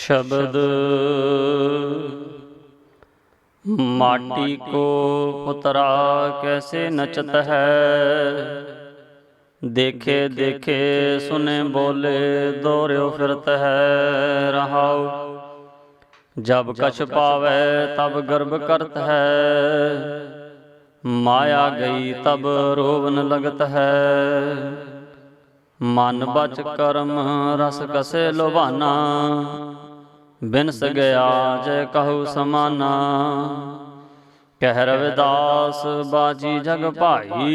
शब्द माटी को पुतरा कैसे नचत है। देखे देखे सुने बोले दौड़ो फिरत है। रहाओ जब कछ पावे तब गर्भ करत है। माया गई तब रोवन लगत है। मन बच कर्म रस कसे लोभाना। बिनस गया जय कहु समाना। कह रविदास बाजी जग भाई।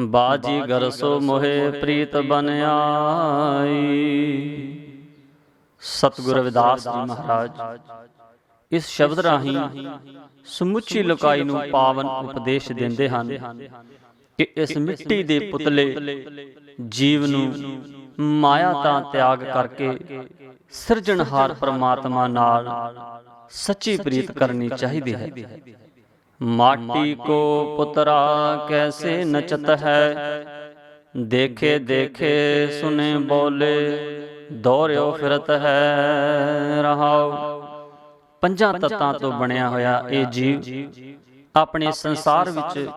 बाजी घर सो मोहे प्रीत बन आई। सतगुरु रविदास जी महाराज इस शब्द राही ਸਮੁੱਚੀ ਲੋਕਾਈ ਨੂੰ ਪਾਵਨ ਉਪਦੇਸ਼ ਦਿੰਦੇ ਹਨ ਕਿ ਇਸ ਮਿੱਟੀ ਦੇ ਪੁਤਲੇ ਜੀਵ ਨੂੰ ਮਾਇਆ ਦਾ ਤਿਆਗ ਕਰਕੇ ਸਿਰਜਣਹਾਰ ਪਰਮਾਤਮਾ ਨਾਲ ਸੱਚੀ ਪ੍ਰੀਤ ਕਰਨੀ ਚਾਹੀਦੀ ਹੈ। ਮਾਟੀ ਕੋ ਪੁਤਰਾ ਕੈਸੇ ਨਚਤ ਹੈ। ਦੇਖੇ ਦੇਖੇ ਸੁਨੇ ਬੋਲੇ ਦੌੜਿਓ ਫਿਰਤ ਹੈ। ਰਹਾਓ ਪੰਜਾਂ ਤੱਤਾਂ ਤੋਂ ਬਣਿਆ ਹੋਇਆ ਇਹ ਜੀਵ ਆਪਣੇ ਸੰਸਾਰ ਵਿੱਚ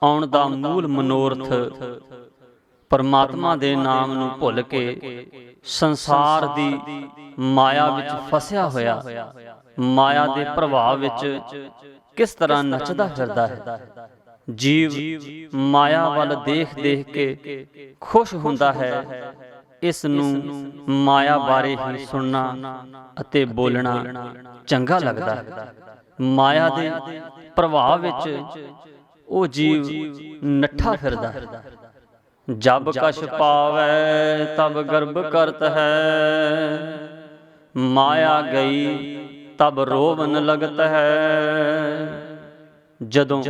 ਆਉਣ ਦਾ ਮੂਲ ਮਨੋਰਥ ਪਰਮਾਤਮਾ ਦੇ ਨਾਮ ਨੂੰ ਭੁੱਲ ਕੇ ਸੰਸਾਰ ਦੀ ਮਾਇਆ ਵਿੱਚ ਫਸਿਆ ਹੋਇਆ ਮਾਇਆ ਦੇ ਪ੍ਰਭਾਵ ਵਿੱਚ ਕਿਸ ਤਰ੍ਹਾਂ ਨੱਚਦਾ ਫਿਰਦਾ ਹੈ। ਜੀਵ ਮਾਇਆ ਵੱਲ ਦੇਖ ਦੇਖ ਕੇ ਖੁਸ਼ ਹੁੰਦਾ ਹੈ। ਇਸ ਨੂੰ ਮਾਇਆ ਬਾਰੇ ਹੀ ਸੁਣਨਾ ਅਤੇ ਬੋਲਣਾ ਚੰਗਾ ਲੱਗਦਾ ਹੈ। ਮਾਇਆ ਦੇ ਪ੍ਰਭਾਵ ਵਿੱਚ ਉਹ ਜੀਵ ਨੱਠਾ ਫਿਰਦਾ ਹੈ। ਜਬ ਕਛ ਪਾਵੈ ਤਬ ਗਰਭ ਕਰਤ ਹੈ। ਮਾਇਆ ਗਈ ਤਬ ਰੋਵਨ ਲਗਤ ਹੈ। ਜਦੋਂ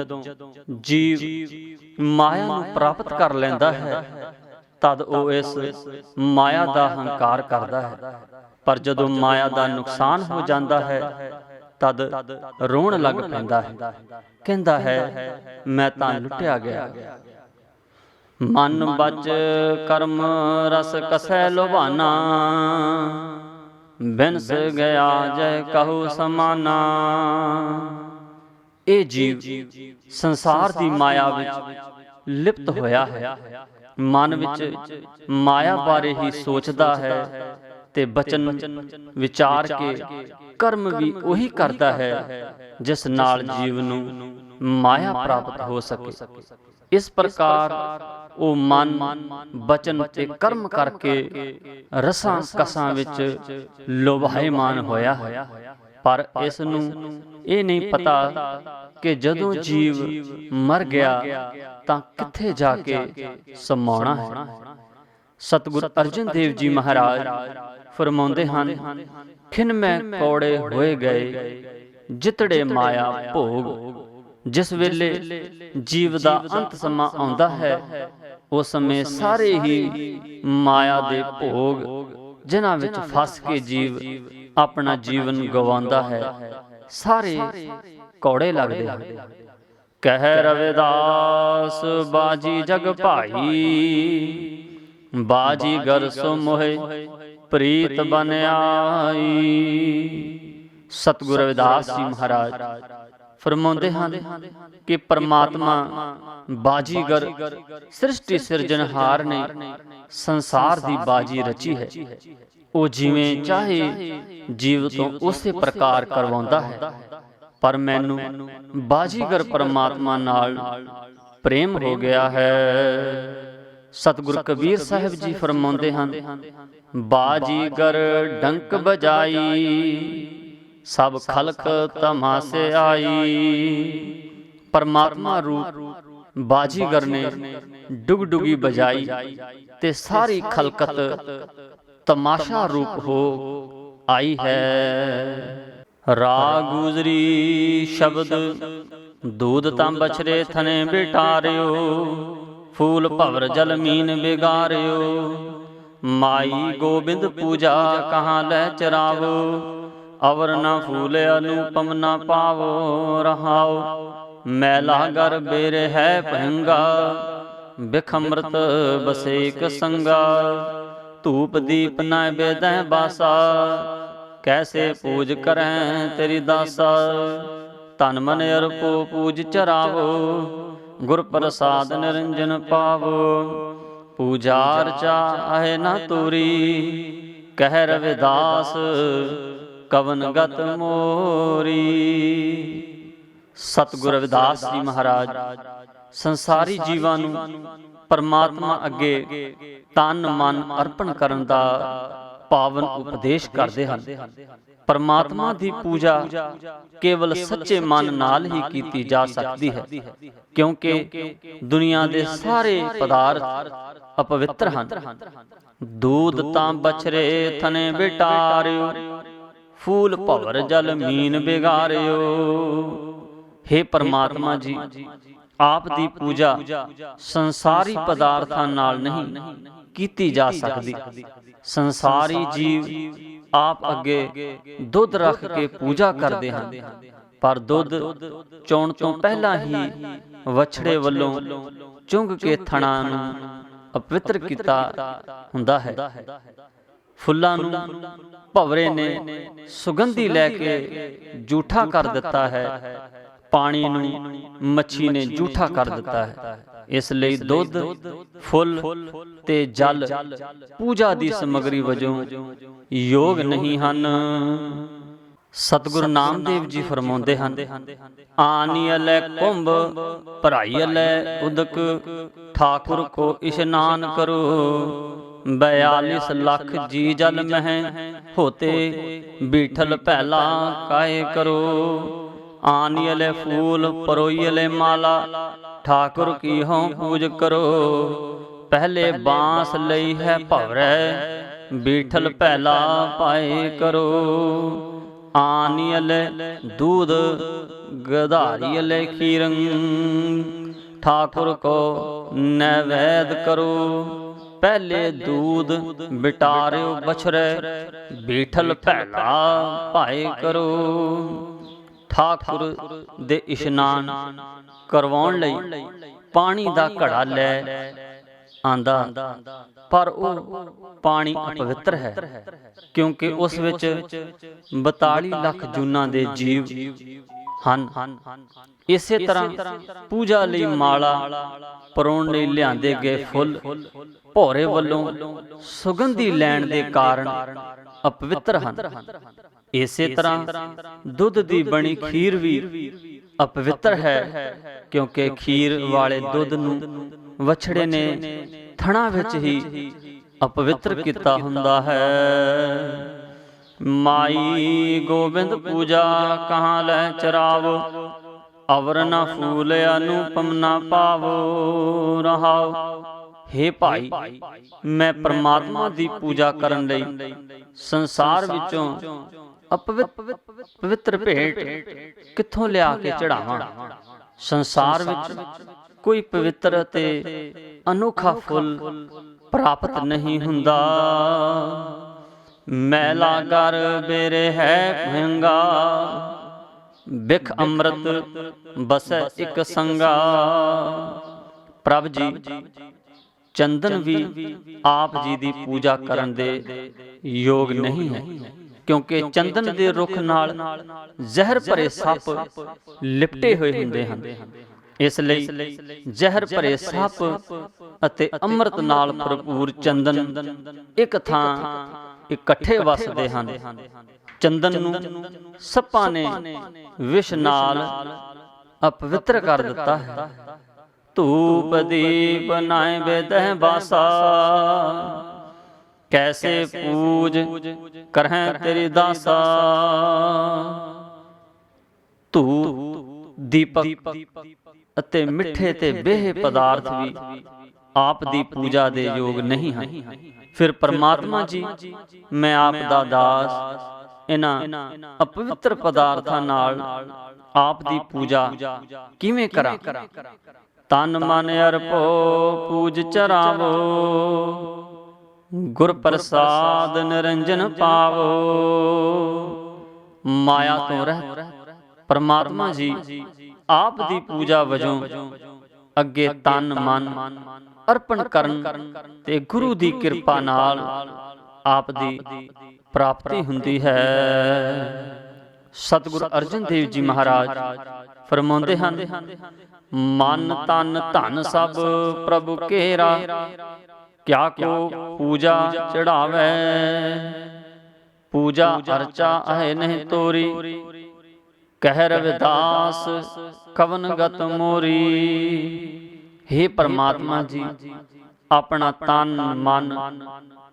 ਜੀਵ ਮਾਇਆ ਨੂੰ ਪ੍ਰਾਪਤ ਕਰ ਲੈਂਦਾ ਹੈ ਤਦ ਉਹ ਇਸ ਮਾਇਆ ਦਾ ਹੰਕਾਰ ਕਰਦਾ ਹੈ। ਪਰ ਜਦੋਂ ਮਾਇਆ ਦਾ ਨੁਕਸਾਨ ਹੋ ਜਾਂਦਾ ਹੈ ਤਦ ਰੋਣ ਲੱਗ ਪੈਂਦਾ ਹੈ। ਕਹਿੰਦਾ ਹੈ ਮੈਂ ਤਾਂ ਲੁੱਟਿਆ ਗਿਆ। ਮਨ ਬਚ ਕਰਮ ਰਸ ਕਸੈ ਲੋਭਾਨਾ। ਬਿਨਸ ਗਿਆ ਜੈ ਕਹੂ ਸਮਾਨਾ। ਇਹ ਜੀਵ ਸੰਸਾਰ ਦੀ ਮਾਇਆ ਵਿੱਚ ਲਿਪਤ ਹੋਇਆ ਹੈ। ਮਨ ਵਿੱਚ ਮਾਇਆ ਬਾਰੇ ਹੀ ਸੋਚਦਾ ਹੈ ਤੇ ਬਚਨ ਵਿਚਾਰ ਕੇ ਕਰਮ ਵੀ ਉਹੀ ਕਰਦਾ ਹੈ ਜਿਸ ਨਾਲ ਜੀਵ ਨੂੰ ਮਾਇਆ ਪ੍ਰਾਪਤ ਹੋ ਸਕੇ। ਇਸ ਪ੍ਰਕਾਰ ਉਹ ਮਨ ਬਚਨ ਤੇ ਕਰਮ ਕਰਕੇ ਰਸਾਂ ਕਸਾਂ ਵਿੱਚ ਲੋਭਾਇਮਾਨ ਹੋਇਆ ਹੈ। ਪਰ ਇਸ ਨੂੰ ਇਹ ਨਹੀਂ ਪਤਾ ਕਿ ਜਦੋਂ ਜੀਵ ਮਰ ਗਿਆ ਤਾਂ ਕਿੱਥੇ ਜਾ ਕੇ ਸਮਾਉਣਾ ਹੈ। ਸਤਿਗੁਰ ਅਰਜਨ ਦੇਵ ਜੀ ਮਹਾਰਾਜ ਫਰਮਾਉਂਦੇ ਹਨ ਖਿਨ ਮੈਂ ਕੌੜੇ ਹੋਏ ਗਏ ਜਿਤੜੇ ਮਾਇਆ ਭੋਗ। ਜਿਸ ਵੇਲੇ ਜੀਵ ਦਾ ਅੰਤ ਸਮਾਂ ਆਉਂਦਾ ਹੈ ਉਸ ਸਮੇਂ ਸਾਰੇ ਹੀ ਮਾਇਆ ਦੇ ਭੋਗ ਜਿਨ੍ਹਾਂ ਵਿੱਚ ਫਸ ਕੇ ਜੀਵ ਆਪਣਾ ਜੀਵਨ ਗਵਾਉਂਦਾ ਹੈ ਸਾਰੇ ਕੌੜੇ ਲੱਗਦੇ ਹਨ। ਕਹਿ ਰਵਿਦਾਸ ਬਾਜੀ ਜਗ ਭਾਈ। ਬਾਜੀ ਗਰ ਸੋ ਮੋਹਿ ਪ੍ਰੀਤ ਬਨ ਆਈ। ਸਤਿਗੁਰੂ ਰਵਿਦਾਸ ਜੀ ਮਹਾਰਾਜ ਫਰਮਾਉਂਦੇ ਹਨ ਕਿ ਪਰਮਾਤਮਾ ਬਾਜੀਗਰ ਸ੍ਰਿਸ਼ਟੀ ਸਿਰਜਣਹਾਰ ਨੇ ਸੰਸਾਰ ਦੀ ਬਾਜੀ ਰਚੀ ਹੈ। ਉਹ ਜਿਵੇਂ ਚਾਹੇ ਜੀਵ ਤੋਂ ਉਸੇ ਪ੍ਰਕਾਰ ਕਰਵਾਉਂਦਾ ਹੈ। ਪਰ ਮੈਨੂੰ ਬਾਜੀਗਰ ਪਰਮਾਤਮਾ ਨਾਲ ਪ੍ਰੇਮ ਹੋ ਗਿਆ ਹੈ। ਸਤਿਗੁਰੂ ਕਬੀਰ ਸਾਹਿਬ ਜੀ ਫਰਮਾਉਂਦੇ ਹਨ ਬਾਜੀਗਰ ਡੰਕ ਬਜਾਈ। ਸਭ ਖਲਕ ਤਮਾਸੇ ਆਈ। ਪਰਮਾਤਮਾ ਰੂਪ ਬਾਜੀਗਰ ਨੇ ਡੁਗ-ਡੁਗੀ ਬਜਾਈ ਤੇ ਸਾਰੀ ਖਲਕਤ ਤਮਾਸ਼ਾ ਰੂਪ ਹੋ ਆਈ ਹੈ। ਰਾਗ ਗੁਜਰੀ ਸ਼ਬਦ ਦੂਧ ਤਾਂ ਬਛਰੇ ਥਨੇ ਬਿਟਾਰਿਓ। ਫੂਲ ਭਵਰ ਜਲ ਮੀਨ ਬਿਗਾਰਿਓ। ਮਾਈ ਗੋਬਿੰਦ ਪੂਜਾ ਕਹਾਂ ਲੈ ਚਰਾਵੋ। ਅਵਰ ਨਾ ਫੂਲ ਅਨੂਪਮ ਨਾ ਪਾਵੋ। ਰਹਾਓ ਮੈਲਾ ਗਰ ਬੇਰ ਹੈ ਭੰਗਾ। ਬਿਖ ਅੰਮ੍ਰਿਤ ਬਸੇ ਇੱਕ ਸੰਗਾ। ਧੂਪ ਦੀਪ ਨਾ ਬੇਦੈ ਬਾਸਾ, ਕੈਸੇ ਪੂਜ ਕਰੈ ਤੇਰੀ ਦਾਸਾ। ਤਨ ਮਨ ਅਰਪੋ ਪੂਜ ਚਰਾਵੋ, ਗੁਰ ਪ੍ਰਸਾਦ ਨਿਰੰਜਨ ਪਾਵੋ। ਪੂਜਾ ਅਰਚਾ ਆਹੇ ਨਾ ਤੂਰੀ, ਕਹਿ ਰਵਿਦਾਸ ਕਵਨ ਗਤ ਮੋਰੀ। ਸਤਿਗੁਰ ਰਵਿਦਾਸ ਜੀ ਮਹਾਰਾਜ ਸੰਸਾਰੀ ਜੀਵਾਂ ਨੂੰ ਪਰਮਾਤਮਾ ਅੱਗੇ ਤਨ ਮਨ ਅਰਪਣ ਕਰਨ ਦਾ ਪਾਵਨ ਉਪਦੇਸ਼ ਕਰਦੇ ਹਨ। ਪਰਮਾਤਮਾ ਦੀ ਪੂਜਾ ਕੇਵਲ ਸੱਚੇ ਮਨ ਨਾਲ ਹੀ ਕੀਤੀ ਜਾ ਸਕਦੀ ਹੈ, ਕਿਉਂਕਿ ਦੁਨੀਆ ਦੇ ਸਾਰੇ ਪਦਾਰਥ ਅਪਵਿੱਤਰ ਹਨ। ਦੂਧ ਤਾਂ ਬਛਰੇ ਥਨੇ ਬਿਟਾਰਿਓ, ਫੂਲ ਭਵਰ ਜਲ ਮੀਨ ਬਿਗਾਰਿਓ। ਹੇ ਪਰਮਾਤਮਾ ਜੀ, ਆਪ ਦੀ ਪੂਜਾ ਸੰਸਾਰੀ ਪਦਾਰਥਾਂ ਨਾਲ ਨਹੀਂ ਕੀਤੀ ਜਾ ਸਕਦੀ। ਸੰਸਾਰੀ ਜੀਵ ਆਪ ਅੱਗੇ ਦੁੱਧ ਰੱਖ ਕੇ ਪੂਜਾ ਕਰਦੇ ਹਨ, ਪਰ ਦੁੱਧ ਚੋਣ ਤੋਂ ਪਹਿਲਾਂ ਹੀ ਵਛੜੇ ਵੱਲੋਂ ਚੁੰਘ ਕੇ ਥਣਾ ਨੂੰ ਅਪਵਿੱਤਰ ਕੀਤਾ ਹੁੰਦਾ ਹੈ। ਫੁੱਲਾਂ ਨੂੰ ਭਵਰੇ ਨੇ ਸੁਗੰਧੀ ਲੈ ਕੇ ਜੂਠਾ ਕਰ ਦਿੱਤਾ ਹੈ, ਪਾਣੀ ਨੂੰ ਮੱਛੀ ਨੇ ਜੂਠਾ ਕਰ ਦਿੱਤਾ ਹੈ। ਇਸ ਲਈ ਦੁੱਧ, ਫੁੱਲ ਤੇ ਜਲ ਪੂਜਾ ਦੀ ਸਮੱਗਰੀ ਵਜੋਂ ਯੋਗ ਨਹੀਂ ਹਨ। ਸਤਿਗੁਰੂ ਨਾਮਦੇਵ ਜੀ ਫਰਮਾਉਂਦੇ ਹਨ, ਆਨੀ ਅਲੈ ਕੁੰਭ ਭਰਾਈ ਅਲੈ ਉਦਕ, ਠਾਕੁਰ ਕੋ ਇਸ਼ਨਾਨ ਕਰੋ। 42 ਲੱਖ ਜੀ ਜਲ ਮਹਿ ਹੋਤੇ, ਬੀਠਲ ਪਹਿਲਾ ਕਾਏ ਕਰੋ। ਆਨੀ ਅਲੇ ਫੂਲ ਪਰੋਈ ਅਲੇ ਮਾਲਾ, ਠਾकुर की हों पूज करो। पहले बांस लई है भवरै, बीठल पहला पाए करो। आनी अले दूध गधारी अले खीरंग, ठाकुर को नैवेद करो। पहले दूध बिटारियो बछरे, बीठल पहला पाए करो। ਠਾਕੁਰ ਦੇ ਇਸ਼ਨਾਨ ਕਰਵਾਉਣ ਲਈ ਪਾਣੀ ਦਾ ਘੜਾ ਲੈ ਆਂਦਾ, ਪਰ ਉਹ ਪਾਣੀ ਅਪਵਿੱਤਰ ਹੈ, ਕਿਉਂਕਿ ਉਸ ਵਿੱਚ 42 ਲੱਖ ਜੂਨਾਂ ਦੇ ਜੀਵ ਹਨ। ਇਸੇ ਤਰ੍ਹਾਂ ਪੂਜਾ ਲਈ ਮਾਲਾ ਪਰੋਣ ਲਈ ਲਿਆਂਦੇ ਗਏ ਫੁੱਲ ਭੌਰੇ ਵੱਲੋਂ ਸੁਗੰਧੀ ਲੈਣ ਦੇ ਕਾਰਨ ਅਪਵਿੱਤਰ ਹਨ। ਇਸੇ ਤਰ੍ਹਾਂ ਦੁੱਧ ਦੀ ਬਣੀ ਖੀਰ ਵੀ ਅਪਵਿੱਤਰ ਹੈ, ਕਿਉਂਕਿ ਖੀਰ ਵਾਲੇ ਦੁੱਧ ਨੂੰ ਵਛੜੇ ਨੇ ਥਣਾ ਵਿੱਚ ਹੀ ਅਪਵਿੱਤਰ ਕੀਤਾ ਹੁੰਦਾ ਹੈ। ਮਾਈ ਗੋਬਿੰਦ ਪੂਜਾ ਕਹਾਂ ਲੈ ਚਰਾਵੋ, ਅਵਰ ਨਾ ਫੂਲ ਅਨੂਪਮ ਨਾ ਪਾਵੋ। ਰਹਾਓ, ਹੇ ਭਾਈ, ਮੈਂ ਪਰਮਾਤਮਾ ਦੀ ਪੂਜਾ ਕਰਨ ਲਈ ਸੰਸਾਰ ਵਿੱਚੋਂ ਪਵਿੱਤਰ ਭੇਟ ਕਿੱਥੋਂ ਲਿਆ ਕੇ ਚੜਾਵਾਂ। ਸੰਸਾਰ ਵਿੱਚ ਕੋਈ ਪਵਿੱਤਰ ਅਤੇ ਅਨੋਖਾ ਫੁੱਲ ਪ੍ਰਾਪਤ ਨਹੀਂ ਹੁੰਦਾ। ਮੈਲਾ ਗਰ ਬੇਰੇ ਹੈ ਮਹਿੰਗਾ, ਬਿਖ ਅੰਮ੍ਰਿਤ ਬਸੈ ਇਕ ਸੰਗਾ। ਪ੍ਰਭ ਜੀ, ਚੰਦਨ ਵੀ ਆਪ ਜੀ ਦੀ ਪੂਜਾ ਕਰਨ ਦੇ ਯੋਗ ਨਹੀਂ ਹੈ, ਕਿਉਂਕਿ ਚੰਦਨ ਦੇ ਰੁੱਖ ਨਾਲ ਜ਼ਹਿਰ ਭਰੇ ਸੱਪ ਲਿਪਟੇ ਹੋਏ ਹੁੰਦੇ ਹਨ। ਇਸ ਲਈ ਜ਼ਹਿਰ ਭਰੇ ਸੱਪ ਅਤੇ ਅੰਮ੍ਰਿਤ ਨਾਲ ਭਰਪੂਰ ਚੰਦਨ ਇੱਕ ਥਾਂ ਇਕੱਠੇ ਵਸਦੇ ਹਨ। ਚੰਦਨ ਨੂੰ ਸੱਪਾਂ ਨੇ ਵਿਸ਼ ਨਾਲ ਅਪਵਿੱਤਰ ਕਰ ਦਿੱਤਾ ਹੈ। ਧੂਪ ਦੀਪ ਨਾਏ ਬੇਦਹਿ ਬਾਸਾ, ਕੈਸੇ ਪੂਜ ਕਰਹਿ ਤੇਰੀ ਦਾਸਾ। ਧੂਪ, ਦੀਪਕ ਅਤੇ ਮਿੱਠੇ ਤੇ ਬੇਹੇ ਪਦਾਰਥ ਵੀ ਆਪ ਦੀ ਪੂਜਾ ਦੇ ਯੋਗ ਨਹੀਂ ਹਨ। ਫਿਰ ਪਰਮਾਤਮਾ ਜੀ, ਮੈਂ ਆਪ ਦਾ ਦਾਸ ਇਹਨਾਂ ਅਪਵਿੱਤਰ ਪਦਾਰਥਾਂ ਨਾਲ ਆਪ ਦੀ ਪੂਜਾ ਕਿਵੇਂ ਕਰਾਂ। ਤਨ ਮਨ ਅਰਪੋ ਪੂਜ ਚਰਾਵੋ, ਗੁਰ ਪ੍ਰਸਾਦ ਨਿਰੰਜਨ ਪਾਵੋ। ਮਾਇਆ ਤੋਂ ਰਹਿਤ ਪਰਮਾਤਮਾ ਜੀ ਆਪ ਦੀ ਪੂਜਾ ਵਜੋਂ ਅੱਗੇ ਤਨ ਮਨ ਅਰਪਣ ਕਰਨ ਤੇ ਗੁਰੂ ਦੀ ਕਿਰਪਾ ਨਾਲ ਆਪ ਦੀ ਪ੍ਰਾਪਤੀ ਹੁੰਦੀ ਹੈ। ਸਤਿਗੁਰੂ ਅਰਜਨ ਦੇਵ ਜੀ ਮਹਾਰਾਜ ਫਰਮਾਉਂਦੇ ਹਨ, ਮਨ ਤਨ ਧਨ ਸਭ ਪ੍ਰਭੂ ਕੇਰਾ, ਕਿਆ ਕੋ ਪੂਜਾ ਚੜਾਵੇ, ਪੂਜਾ ਅਰਚਾ ਹੈ ਨਹੀਂ ਤੋਰੀ, ਕਹਿ ਰਵਿਦਾਸ ਕਵਨ ਗਤ ਮੋਰੀ। ਹੇ ਪਰਮਾਤਮਾ ਜੀ, ਆਪਣਾ ਤਨ ਮਨ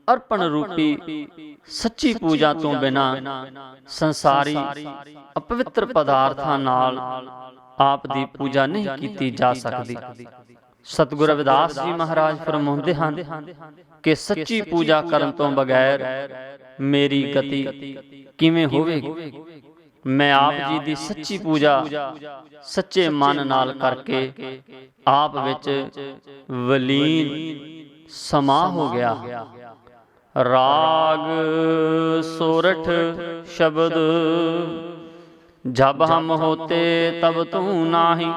ਅਰਪਣ ਰੂਪੀ ਸੱਚੀ ਪੂਜਾ ਤੋਂ ਬਿਨਾਂ ਸੰਸਾਰੀ ਅਪਵਿੱਤਰ ਪਦਾਰਥਾਂ ਨਾਲ ਆਪ ਦੀ ਪੂਜਾ ਨਹੀਂ ਕੀਤੀ ਜਾ ਸਕਦੀ। ਸਤਿਗੁਰੂ ਰਵਿਦਾਸ ਜੀ ਮਹਾਰਾਜ ਫਰਮਾਉਂਦੇ ਹਨ ਕਿ ਸੱਚੀ ਪੂਜਾ ਕਰਨ ਤੋਂ ਬਗੈਰ ਮੇਰੀ ਗਤੀ ਕਿਵੇਂ ਹੋਵੇਗੀ। ਮੈਂ ਆਪ ਜੀ ਦੀ ਸੱਚੀ ਪੂਜਾ ਸੱਚੇ ਮਨ ਨਾਲ ਕਰਕੇ ਆਪ ਵਿੱਚ ਵਲੀਨ ਸਮਾ ਹੋ ਗਿਆ। ਰਾਗ ਸੋਰਠ ਸ਼ਬਦ, ਜਬ ਹਮ ਹੋਤੇ ਤਬ ਤੂੰ ਨਾਹੀ,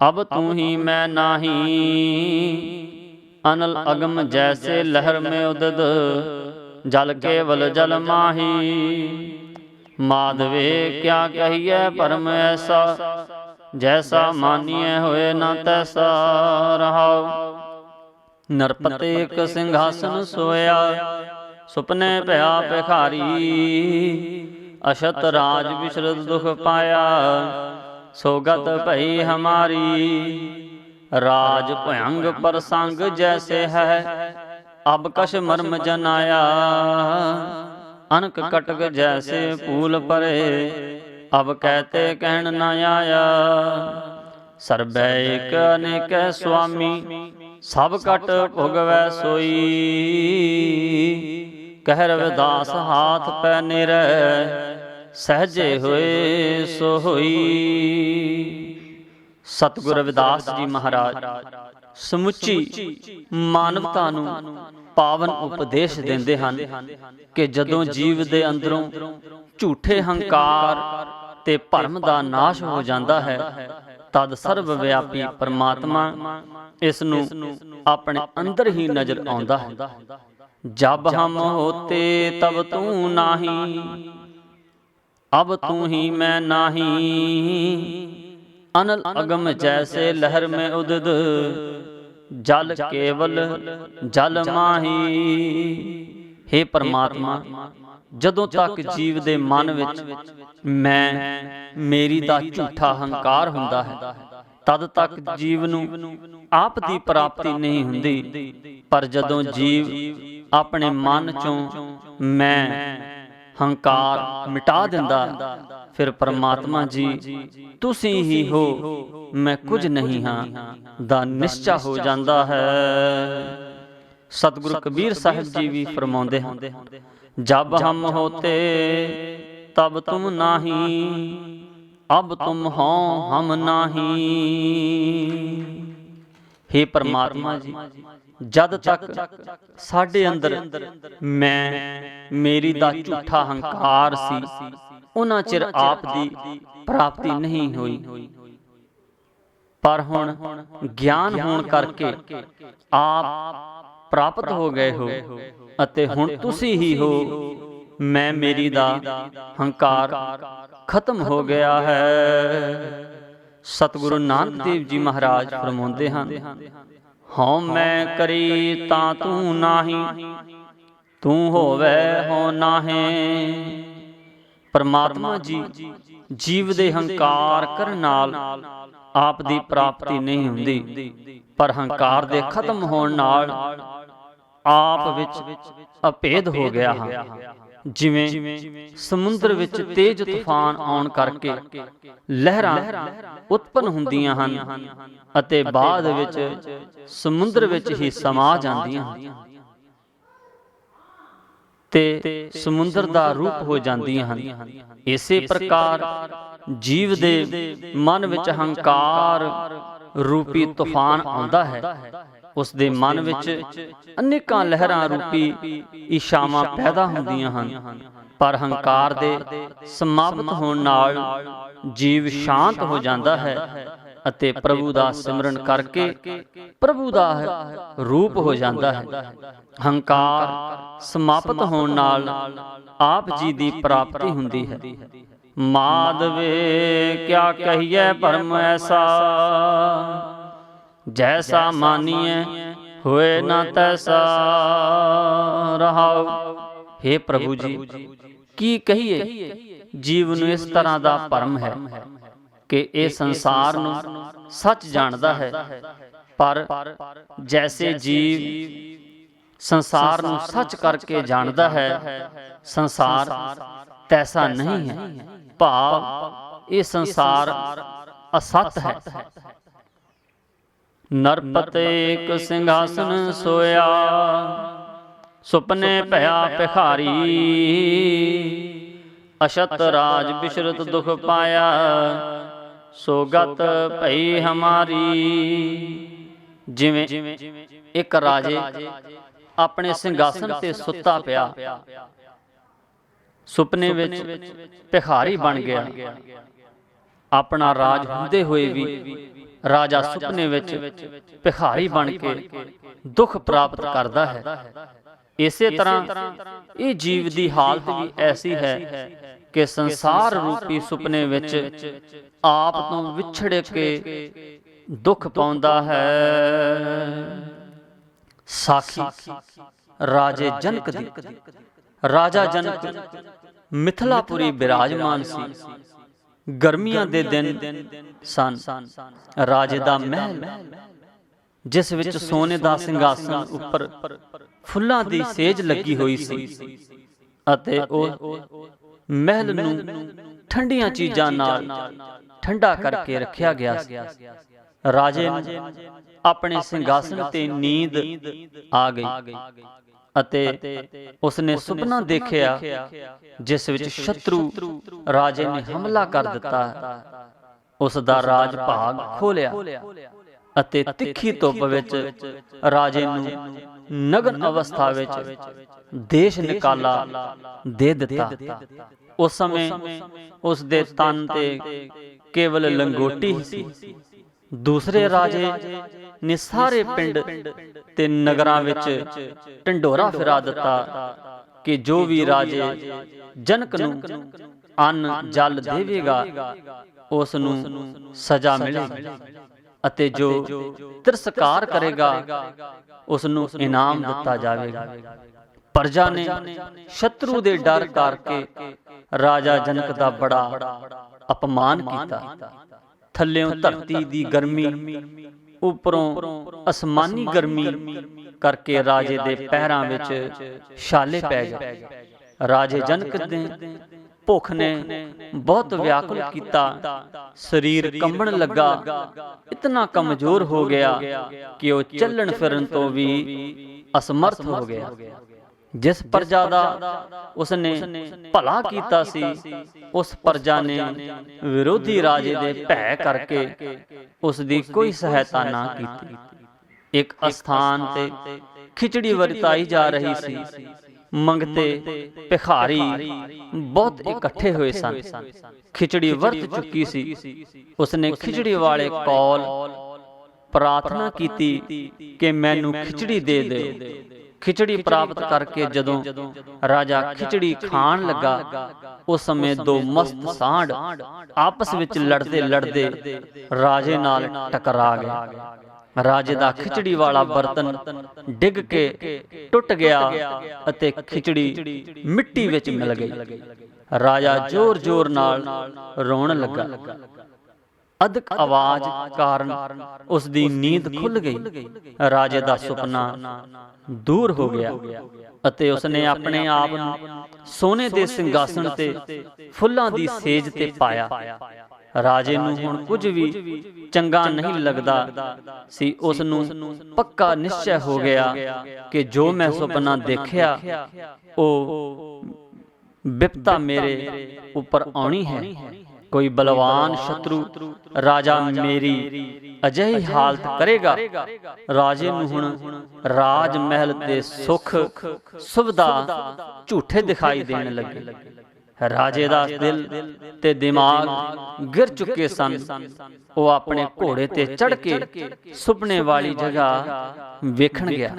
ਅਬ ਤੂੰ ਹੀ ਮੈਂ ਨਾਹੀ, ਅਨਲ ਅਗਮ ਜੈਸੇ ਲਹਿਰ में उदद, जल केवल जल माही। माधवे क्या कहिए परम ऐसा, जैसा मानिए होए न तैसा रहाओ। नरपते एक सिंहासन सोया, सुपने भया भिखारी, अशत राज विशरद दुख पाया, सोगत भई हमारी। राज भयंग प्रसंग जैसे है, अब कश मर्म जनाया, अनक कटक जैसे फूल परे, अब कहते कहन न आया। सर्बै एक अनेक स्वामी, सब कट भोगवै सोई, कह रविदास हाथ पै निरै, सहजे होए सो होई। ਸਤਿਗੁਰੂ ਰਵਿਦਾਸ ਜੀ ਮਹਾਰਾਜ ਸਮੁੱਚੀ ਮਾਨਵਤਾ ਨੂੰ ਪਾਵਨ ਉਪਦੇਸ਼ ਦਿੰਦੇ ਹਨ ਕਿ ਜਦੋਂ ਜੀਵ ਦੇ ਅੰਦਰੋਂ ਝੂਠੇ ਹੰਕਾਰ ਤੇ ਭਰਮ ਦਾ ਨਾਸ਼ ਹੋ ਜਾਂਦਾ ਹੈ, ਤਦ ਸਰਵ ਵਿਆਪੀ ਪਰਮਾਤਮਾ ਇਸ ਨੂੰ ਆਪਣੇ ਅੰਦਰ ਹੀ ਨਜ਼ਰ ਆਉਂਦਾ ਹੈ। ਜਬ ਹਮ ਹੋਤੇ ਤਬ ਤੂੰ ਨਾਹੀ, ਅਬ ਤੂੰ ਹੀ ਮੈਂ ਨਾਹੀ, अनल अगम जैसे लहर में उदद, जल केवल जल माही। हे परमात्मा, ਜਦੋਂ ਤੱਕ ਜੀਵ ਦੇ ਮਨ ਵਿੱਚ ਮੈਂ ਮੇਰੀ ਦਾ ਝੂਠਾ ਹੰਕਾਰ ਹੁੰਦਾ ਹੈ, ਤਦ ਤੱਕ ਜੀਵ ਨੂੰ ਆਪ ਦੀ ਪ੍ਰਾਪਤੀ ਨਹੀਂ ਹੁੰਦੀ। ਪਰ ਜਦੋਂ ਜੀਵ ਆਪਣੇ ਮਨ ਚੋਂ ਮੈਂ ਹੰਕਾਰ ਮਿਟਾ ਦਿੰਦਾ, ਫਿਰ ਪਰਮਾਤਮਾ ਜੀ ਤੁਸੀਂ ਹੀ ਹੋ, ਮੈਂ ਕੁਝ ਨਹੀਂ ਹਾਂ ਦਾ ਨਿਸ਼ਚਾ ਹੋ ਜਾਂਦਾ ਹੈ। ਸਤਿਗੁਰੂ ਕਬੀਰ ਸਾਹਿਬ ਜੀ ਵੀ ਫਰਮਾਉਂਦੇ ਹਨ, ਜਬ ਹਮ ਹੋਤੇ ਤਬ ਤੁਮ ਨਾਹੀ, ਅਬ ਤੁਮ ਹੋ ਹਮ ਨਾਹੀ। ਹੇ ਪਰਮਾਤਮਾ ਜੀ, ਜਦ ਤੱਕ ਸਾਡੇ ਅੰਦਰ ਮੈਂ ਮੇਰੀ ਦਾ ਝੂਠਾ ਹੰਕਾਰ ਸੀ, ਉਹਨਾਂ ਚਿਰ ਆਪ ਦੀ ਪ੍ਰਾਪਤੀ ਨਹੀਂ ਹੋਈ। ਪਰ ਹੁਣ ਗਿਆਨ ਹੋਣ ਕਰਕੇ ਆਪ ਪ੍ਰਾਪਤ ਹੋ ਗਏ ਹੋ ਅਤੇ ਹੁਣ ਤੁਸੀਂ ਹੀ ਹੋ। ਮੈਂ ਮੇਰੀ ਦਾ ਹੰਕਾਰ ਖਤਮ ਹੋ ਗਿਆ ਹੈ। ਸਤਿਗੁਰੂ ਨਾਨਕ ਦੇਵ ਜੀ ਮਹਾਰਾਜ ਫਰਮਾਉਂਦੇ ਹਨ, ਹਉ ਮੈਂ ਕਰੀ ਤਾਂ ਤੂੰ ਨਾਹੀ, ਤੂੰ ਹੋਵੇ ਹੋ ਨਾਹੀ। ਪਰਮਾਤਮਾ ਜੀ ਜੀਵ ਦੇ ਹੰਕਾਰ ਕਰਨ ਨਾਲ ਆਪ ਦੀ ਪ੍ਰਾਪਤੀ ਨਹੀਂ ਹੁੰਦੀ, ਪਰ ਹੰਕਾਰ ਦੇ ਖਤਮ ਹੋਣ ਨਾਲ ਆਪ ਵਿੱਚ ਅਭੇਦ ਹੋ ਗਿਆ ਹਾਂ। ਜਿਵੇਂ ਸਮੁੰਦਰ ਵਿੱਚ ਤੇਜ਼ ਤੂਫਾਨ ਆਉਣ ਕਰਕੇ ਲਹਿਰਾਂ ਉਤਪੰਨ ਹੁੰਦੀਆਂ ਹਨ ਅਤੇ ਬਾਅਦ ਵਿੱਚ ਸਮੁੰਦਰ ਵਿੱਚ ਹੀ ਸਮਾ ਜਾਂਦੀਆਂ ਹਨ ਤੇ ਸਮੁੰਦਰ ਦਾ ਰੂਪ ਹੋ ਜਾਂਦੀਆਂ ਹਨ। ਇਸੇ ਪ੍ਰਕਾਰ ਜੀਵ ਦੇ ਮਨ ਵਿੱਚ ਹੰਕਾਰ ਰੂਪੀ ਤੂਫਾਨ ਆਉਂਦਾ ਹੈ। ਉਸ ਦੇ ਮਨ ਵਿੱਚ ਅਨੇਕਾਂ ਲਹਿਰਾਂ ਰੂਪੀ ਇਛਾਵਾਂ ਪੈਦਾ ਹੁੰਦੀਆਂ ਹਨ, ਪਰ ਹੰਕਾਰ ਦੇ ਸਮਾਪਤ ਹੋਣ ਨਾਲ ਜੀਵ ਸ਼ਾਂਤ ਹੋ ਜਾਂਦਾ ਹੈ ਅਤੇ ਪ੍ਰਭੂ ਦਾ ਸਿਮਰਨ ਕਰਕੇ ਪ੍ਰਭੂ ਦਾ ਰੂਪ ਹੋ ਜਾਂਦਾ ਹੈ। ਹੰਕਾਰ ਸਮਾਪਤ ਹੋਣ ਨਾਲ ਆਪ ਜੀ ਦੀ ਪ੍ਰਾਪਤੀ ਹੁੰਦੀ ਹੈ। ਮਾਧਵੇ ਕਿਆ ਕਹੀਏ ਭਰਮ ਐਸਾ, ਜੈਸਾ ਮਾਨੀਏ ਹੋਏ ਨਾ ਤੈਸਾ ਰਹਾਉ। ਹੇ ਪ੍ਰਭੂ ਜੀ, ਕੀ ਕਹੀਏ, ਜੀਵ ਨੂੰ ਇਸ ਤਰ੍ਹਾਂ ਦਾ ਭਰਮ ਹੈ ਕਿ ਇਹ ਸੰਸਾਰ ਨੂੰ ਸੱਚ ਜਾਣਦਾ ਹੈ, ਪਰ ਜੈਸੇ ਜੀਵ ਸੰਸਾਰ ਨੂੰ ਸੱਚ ਕਰਕੇ ਜਾਣਦਾ ਹੈ, ਸੰਸਾਰ ਤੈਸਾ ਨਹੀਂ ਹੈ। ਭਾਵ ਇਹ ਸੰਸਾਰ ਅਸਤ ਹੈ। ਨਰਪਤ ਏਕ ਸਿੰਘਾਸਨ ਸੋਇਆ, ਸੁਪਨੇ ਭਇਆ ਭਿਖਾਰੀ। ਅਸ਼ਤ ਰਾਜ ਬਿਸ਼ਰਤ ਦੁਖ ਪਾਇਆ, ਸੋਗਤ ਭਈ ਹਮਾਰੀ। ਜਿਵੇਂ ਇੱਕ ਰਾਜੇ ਆਪਣੇ ਸਿੰਘਾਸਨ ਤੇ ਸੁੱਤਾ ਪਿਆ, ਸੁਪਨੇ ਵਿੱਚ ਭਿਖਾਰੀ ਬਣ ਗਿਆ। ਆਪਣਾ ਰਾਜ ਹੁੰਦੇ ਹੋਏ ਵੀ ਰਾਜਾ ਸੁਪਨੇ ਵਿੱਚ ਭਿਖਾਰੀ ਬਣ ਕੇ ਦੁੱਖ ਪ੍ਰਾਪਤ ਕਰਦਾ ਹੈ। ਇਸੇ ਤਰ੍ਹਾਂ ਇਹ ਜੀਵ ਦੀ ਹਾਲਤ ਵੀ ਐਸੀ ਹੈ ਕਿ ਸੰਸਾਰ ਰੂਪੀ ਸੁਪਨੇ ਵਿੱਚ ਆਪ ਤੋਂ ਵਿਛੜ ਕੇ ਦੁੱਖ ਪਾਉਂਦਾ ਹੈ। ਸਾਖੀ ਰਾਜੇ ਜਨਕ ਦੀ। ਰਾਜਾ ਜਨਕ ਮਿਥਿਲਾਪੁਰੀ ਬਿਰਾਜਮਾਨ ਸੀ। ਗਰਮੀਆਂ ਦੇ ਦਿਨ ਸਨ। ਰਾਜੇ ਦਾ ਮਹਿਲ, ਜਿਸ ਵਿੱਚ ਸੋਨੇ ਦਾ ਸਿੰਘਾਸਨ ਉੱਪਰ ਫੁੱਲਾਂ ਦੀ ਸੇਜ ਲੱਗੀ ਹੋਈ ਸੀ, ਅਤੇ ਉਹ ਮਹਿਲ ਨੂੰ ਠੰਡੀਆਂ ਚੀਜ਼ਾਂ ਨਾਲ ਠੰਡਾ ਕਰਕੇ ਰੱਖਿਆ ਗਿਆ ਸੀ। ਰਾਜੇ ਨੂੰ ਆਪਣੇ ਸਿੰਘਾਸਨ ਤੇ ਨੀਂਦ ਆ ਗਈ ਅਤੇ ਉਸਨੇ ਸੁਪਨਾ ਦੇਖਿਆ ਜਿਸ ਵਿੱਚ ਸ਼ਤਰੂ ਰਾਜੇ ਨੇ ਹਮਲਾ ਕਰ ਦਿੱਤਾ। ਉਸ ਦਾ ਰਾਜ ਭਾਗ ਖੋਲਿਆ ਅਤੇ ਤਿੱਖੀ ਧੁੱਪ ਵਿੱਚ ਰਾਜੇ ਨੂੰ ਨਗਨ ਅਵਸਥਾ ਵਿੱਚ ਦੇਸ਼ ਨਿਕਾਲਾ ਦੇ ਦਿੱਤਾ। ਉਸ ਸਮੇਂ ਉਸ ਦੇ ਤਨ ਤੇ ਕੇਵਲ ਲੰਗੋਟੀ ਹੀ ਸੀ। ਦੂਸਰੇ ਰਾਜੇ ਨੇ ਸਾਰੇ ਪਿੰਡ ਤੇ ਨਗਰਾਂ ਵਿੱਚ ਢੰਡੋਰਾ ਫਿਰਾ ਦਿੱਤਾ ਕਿ ਜੋ ਵੀ ਰਾਜੇ ਜਨਕ ਨੂੰ ਅੰਨ ਜਲ ਦੇਵੇਗਾ ਉਸ ਨੂੰ ਸਜ਼ਾ ਮਿਲੇਗੀ, ਅਤੇ ਜੋ ਤਿਰਸਕਾਰ ਕਰੇਗਾ ਉਸ ਨੂੰ ਇਨਾਮ ਦਿੱਤਾ ਜਾਵੇਗਾ। ਪ੍ਰਜਾ ਨੇ ਸ਼ਤਰੂ ਦੇ ਡਰ ਕਰਕੇ ਰਾਜਾ ਜਨਕ ਦਾ ਬੜਾ ਅਪਮਾਨ ਕੀਤਾ। ਥੱਲਿਓਂ ਧਰਤੀ ਦੀ ਗਰਮੀ, ਉੱਪਰੋਂ ਅਸਮਾਨੀ ਗਰਮੀ ਕਰਕੇ ਰਾਜੇ ਦੇ ਪੈਰਾਂ ਵਿੱਚ ਛਾਲੇ ਪੈ ਗਏ। ਰਾਜੇ ਜਨਕ ਦੇ ਭੁੱਖ ਨੇ ਬਹੁਤ ਵਿਆਕੁਲ ਕੀਤਾ। ਸਰੀਰ ਕੰਬਣ ਲੱਗਾ, ਇਤਨਾ ਕਮਜ਼ੋਰ ਹੋ ਗਿਆ ਕਿ ਉਹ ਚੱਲਣ ਫਿਰਨ ਤੋਂ ਵੀ ਅਸਮਰਥ ਹੋ ਗਿਆ। ਜਿਸ ਪ੍ਰਜਾ ਦਾ ਉਸਨੇ ਭਲਾ ਕੀਤਾ ਸੀ, ਉਸ ਪ੍ਰਜਾ ਨੇ ਵਿਰੋਧੀ ਰਾਜੇ ਦੇ ਭੈ ਕਰਕੇ ਉਸ ਦੀ ਕੋਈ ਸਹਾਇਤਾ ਨਾ ਕੀਤੀ। ਇੱਕ ਅਸਥਾਨ ਤੇ ਖਿਚੜੀ ਵਰਤਾਈ ਜਾ ਰਹੀ ਸੀ। ਮੰਗਤੇ ਭਿਖਾਰੀ ਬਹੁਤ ਇਕੱਠੇ ਹੋਏ ਸਨ। ਖਿਚੜੀ ਵਰਤ ਚੁੱਕੀ ਸੀ। ਉਸਨੇ ਖਿਚੜੀ ਵਾਲੇ ਕੋਲ ਪ੍ਰਾਰਥਨਾ ਕੀਤੀ ਕਿ ਮੈਨੂੰ ਖਿਚੜੀ ਦੇ ਦਿਓ। ਖਿਚੜੀ ਪ੍ਰਾਪਤ ਕਰਕੇ ਜਦੋਂ ਰਾਜਾ ਖਿਚੜੀ ਖਾਣ ਲੱਗਾ, ਉਸ ਸਮੇਂ ਦੋ ਮਸਤ ਸਾਂਢ ਆਪਸ ਵਿੱਚ ਲੜਦੇ ਲੜਦੇ ਰਾਜੇ ਨਾਲ ਟਕਰਾ ਗਏ। ਰਾਜੇ ਦਾ ਖਿਚੜੀ ਵਾਲਾ ਬਰਤਨ ਡਿੱਗ ਕੇ ਟੁੱਟ ਗਿਆ ਅਤੇ ਖਿਚੜੀ ਮਿੱਟੀ ਵਿੱਚ ਮਿਲ ਗਈ। ਰਾਜਾ ਜ਼ੋਰ ਜ਼ੋਰ ਨਾਲ ਰੋਣ ਲੱਗਾ। ਅਧਿਕ ਆਵਾਜ਼ ਕਾਰਨ ਉਸ ਦੀ ਨੀਂਦ ਖੁੱਲ ਗਈ। ਰਾਜੇ ਦਾ ਸੁਪਨਾ ਦੂਰ ਹੋ ਗਿਆ ਅਤੇ ਉਸਨੇ ਆਪਣੇ ਆਪ ਨੂੰ ਸੋਨੇ ਦੇ ਸਿੰਘਾਸਣ ਤੇ ਫੁੱਲਾਂ ਦੀ ਸੇਜ ਤੇ ਪਾਇਆ। ਰਾਜੇ ਨੂੰ ਹੁਣ ਕੁਝ ਵੀ ਚੰਗਾ ਨਹੀਂ ਲੱਗਦਾ ਸੀ। ਉਸ ਨੂੰ ਪੱਕਾ ਨਿਸ਼ਚੈ ਹੋ ਗਿਆ ਕਿ ਜੋ ਮੈਂ ਸੁਪਨਾ ਦੇਖਿਆ ਉਹ ਵਿਪਤਾ ਮੇਰੇ ਉੱਪਰ ਆਉਣੀ ਹੈ। ਕੋਈ ਬਲਵਾਨ ਸ਼ਤਰੂ ਰਾਜਾ ਮੇਰੀ ਅਜਿਹੀ ਹਾਲਤ ਕਰੇਗਾ। ਰਾਜੇ ਨੂੰ ਹੁਣ ਰਾਜ ਮਹਿਲ ਦੇ ਸੁੱਖ ਸੁਵਿਧਾ ਝੂਠੇ ਦਿਖਾਈ ਦੇਣ ਲੱਗੇ। ਰਾਜੇ ਦਾ ਦਿਲ ਤੇ ਦਿਮਾਗ ਗਿਰ ਚੁੱਕੇ ਸਨ। ਉਹ ਆਪਣੇ ਘੋੜੇ ਤੇ ਚੜ੍ਹ ਕੇ ਸੁਪਨੇ ਵਾਲੀ ਜਗ੍ਹਾ ਵੇਖਣ ਗਿਆ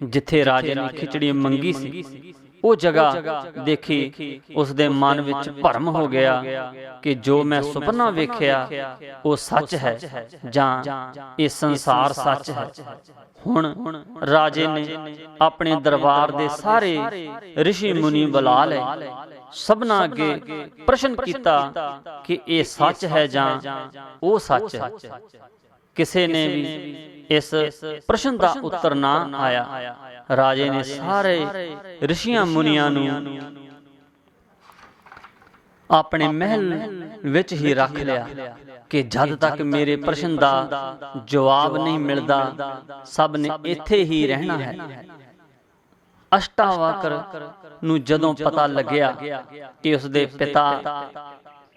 ਜਿੱਥੇ ਰਾਜੇ ਨੇ ਖਿਚੜੀ ਮੰਗੀ ਸੀ। ਉਹ ਜਗ੍ਹਾ ਦੇਖੀ, ਉਸ ਦੇ ਮਨ ਵਿੱਚ ਭਰਮ ਹੋ ਗਿਆ ਕਿ ਜੋ ਮੈਂ ਸੁਪਨਾ ਵੇਖਿਆ ਉਹ ਸੱਚ ਹੈ ਜਾਂ ਇਹ ਸੰਸਾਰ ਸੱਚ ਹੈ। ਹੁਣ ਰਾਜੇ ਨੇ ਆਪਣੇ ਦਰਬਾਰ ਦੇ ਸਾਰੇ ਰਿਸ਼ੀ ਮੁਨੀ ਬੁਲਾ ਲਏ। ਸਭਨਾਂ ਅੱਗੇ ਪ੍ਰਸ਼ਨ ਕੀਤਾ ਕਿ ਇਹ ਸੱਚ ਹੈ ਜਾਂ ਉਹ ਸੱਚ ਹੈ। ਕਿਸੇ ਨੇ ਵੀ ਇਸ ਪ੍ਰਸ਼ਨ ਦਾ ਉੱਤਰ ਨਾ ਆਇਆ। ਰਾਜੇ ਨੇ ਸਾਰੇ ਰਿਸ਼ੀਆਂ ਮੁਨੀਆਂ ਨੂੰ ਆਪਣੇ ਮਹਿਲ ਵਿੱਚ ਹੀ ਰੱਖ ਲਿਆ ਕਿ ਜਦ ਤੱਕ ਮੇਰੇ ਪ੍ਰਸ਼ਨ ਦਾ ਜਵਾਬ ਨਹੀਂ ਮਿਲਦਾ ਸਭ ਨੇ ਇੱਥੇ ਹੀ ਰਹਿਣਾ ਹੈ। ਅਸ਼ਟਾਵਕਰ ਨੂੰ ਜਦੋਂ ਪਤਾ ਲੱਗਿਆ ਕਿ ਉਸਦੇ ਪਿਤਾ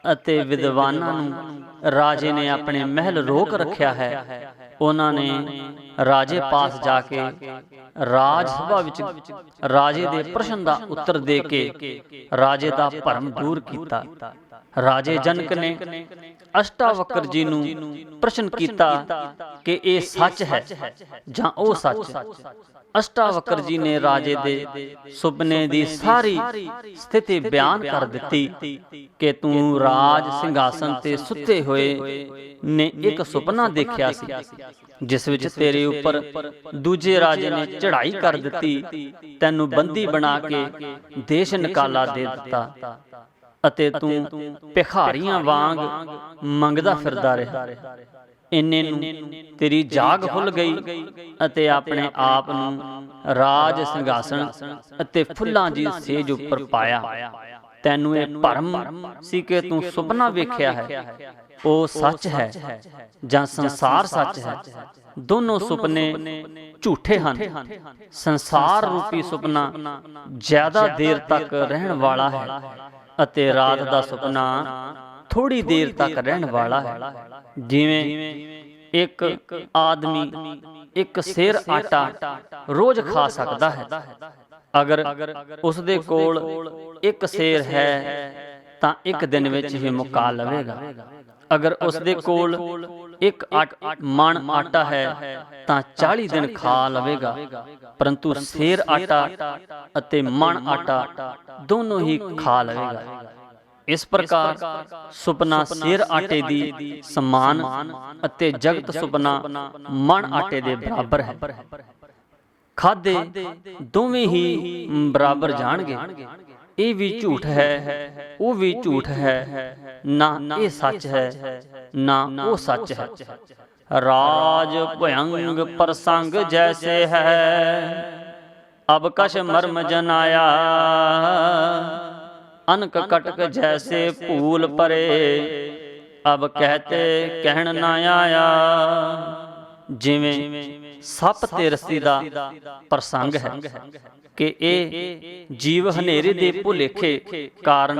ਅਤੇ ਵਿਦਵਾਨਾਂ ਨੂੰ ਰਾਜੇ ਨੇ ਆਪਣੇ ਮਹਿਲ ਰੋਕ ਰੱਖਿਆ ਹੈ, ਉਹਨਾਂ ਨੇ ਰਾਜੇ ਪਾਸ ਜਾ ਕੇ ਰਾਜ ਸਭਾ ਵਿੱਚ ਰਾਜੇ ਦੇ ਪ੍ਰਸ਼ਨ ਦਾ ਉੱਤਰ ਦੇ ਕੇ ਰਾਜੇ ਦਾ ਭਰਮ ਦੂਰ ਕੀਤਾ। ਰਾਜੇ ਜਨਕ ਨੇ ਅਸ਼ਟਾਵਕਰ ਜੀ ਨੂੰ ਪ੍ਰਸ਼ਨ ਕੀਤਾ ਕਿ ਇਹ ਸੱਚ ਹੈ ਜਾਂ ਉਹ ਸੱਚ ਹੈ। ਅਸ਼ਟਾਵਕਰ ਜੀ ਨੇ ਰਾਜੇ ਦੇ ਸੁਪਨੇ ਦੀ ਸਾਰੀ ਸਥਿਤੀ ਬਿਆਨ ਕਰ ਦਿੱਤੀ ਕਿ ਤੂੰ ਰਾਜ ਸਿੰਘਾਸਨ ਤੇ ਸੁੱਤੇ ਹੋਏ ਨੇ ਇੱਕ ਸੁਪਨਾ ਦੇਖਿਆ ਸੀ ਜਿਸ ਵਿੱਚ ਤੇਰੇ ਉੱਪਰ ਦੂਜੇ ਰਾਜੇ ਨੇ ਚੜ੍ਹਾਈ ਕਰ ਦਿੱਤੀ, ਤੈਨੂੰ ਬੰਦੀ ਬਣਾ ਕੇ ਦੇਸ਼ ਨਿਕਾਲਾ ਦੇ ਦਿੱਤਾ ਅਤੇ ਤੂੰ ਭਿਖਾਰੀਆਂ ਵਾਂਗ ਮੰਗਦਾ ਫਿਰਦਾ ਰਿਹਾ। ਇੰਨੇ ਨੂੰ ਤੇਰੀ ਜਾਗ ਖੁੱਲ ਗਈ ਅਤੇ ਆਪਣੇ ਆਪ ਨੂੰ ਰਾਜ ਸਿੰਘਾਸਨ ਅਤੇ ਫੁੱਲਾਂ ਦੀ ਸੇਜ ਉੱਪਰ ਪਾਇਆ। ਤੈਨੂੰ ਇਹ ਭਰਮ ਸੀ ਕਿ ਤੂੰ ਸੁਪਨਾ ਵੇਖਿਆ ਹੈ ਉਹ ਸੱਚ ਹੈ ਜਾਂ ਸੰਸਾਰ ਸੱਚ ਹੈ। ਦੋਨੋਂ ਸੁਪਨੇ ਝੂਠੇ ਹਨ। ਸੰਸਾਰ ਰੂਪੀ ਸੁਪਨਾ ਜ਼ਿਆਦਾ ਦੇਰ ਤੱਕ ਰਹਿਣ ਵਾਲਾ ਹੈ ਅਤੇ ਰਾਤ ਦਾ ਸੁਪਨਾ ਥੋੜੀ ਦੇਰ ਤੱਕ ਰਹਿਣ ਵਾਲਾ ਹੈ। ਜਿਵੇਂ ਇੱਕ ਆਦਮੀ ਇੱਕ ਸੇਰ ਆਟਾ ਰੋਜ਼ ਖਾ ਸਕਦਾ ਹੈ। ਅਗਰ ਉਸ ਦੇ ਕੋਲ ਇੱਕ ਸੇਰ ਹੈ ਤਾਂ ਇੱਕ ਦਿਨ ਵਿੱਚ ਹੀ ਮੁਕਾ ਲਵੇਗਾ। ਅਗਰ ਉਸ ਦੇ ਕੋਲ ਇੱਕ ਮਣ ਆਟਾ ਹੈ ਤਾਂ 40 ਦਿਨ ਖਾ ਲਵੇਗਾ। ਪਰੰਤੂ ਸੇਰ ਆਟਾ ਅਤੇ ਮਣ ਆਟਾ ਦੋਨੋਂ ਹੀ ਖਾ ਲਵੇਗਾ। ਇਸ ਪ੍ਰਕਾਰ ਸੁਪਨਾ ਸੇਰ ਆਟੇ ਦੀ ਸਮਾਨ ਅਤੇ ਜਗਤ ਸੁਪਨਾ ਮਣ ਆਟੇ ਦੇ ਬਰਾਬਰ ਹੈ। ਖਾਦੇ ਦੋਵੇਂ ਹੀ ਬਰਾਬਰ ਜਾਣਗੇ। ਇਹ ਵੀ ਝੂਠ ਹੈ, ਉਹ ਵੀ ਝੂਠ ਹੈ, ਨਾ ਇਹ ਸੱਚ ਹੈ ਨਾ ਉਹ ਸੱਚ ਹੈ। ਰਾਜ ਭਯੰਗ ਪ੍ਰਸੰਗ ਜੈਸੇ ਹੈ, ਅਬ ਕਛ ਮਰਮ ਜਨਾਇਆ, ਅਨਕ ਕਟਕ ਜੈਸੇ ਭੂਲ ਪਰੇ, ਅਬ ਕਹਤੇ ਕਹਿਣ ਨਾ ਆਇਆ। ਜਿਵੇਂ ਸੱਪ ਤੇ ਰੱਸੀ ਦਾ ਪ੍ਰਸੰਗ ਹੈ ਕਿ ਇਹ ਜੀਵ ਹਨੇਰੇ ਦੇ ਭੁਲੇਖੇ ਕਾਰਨ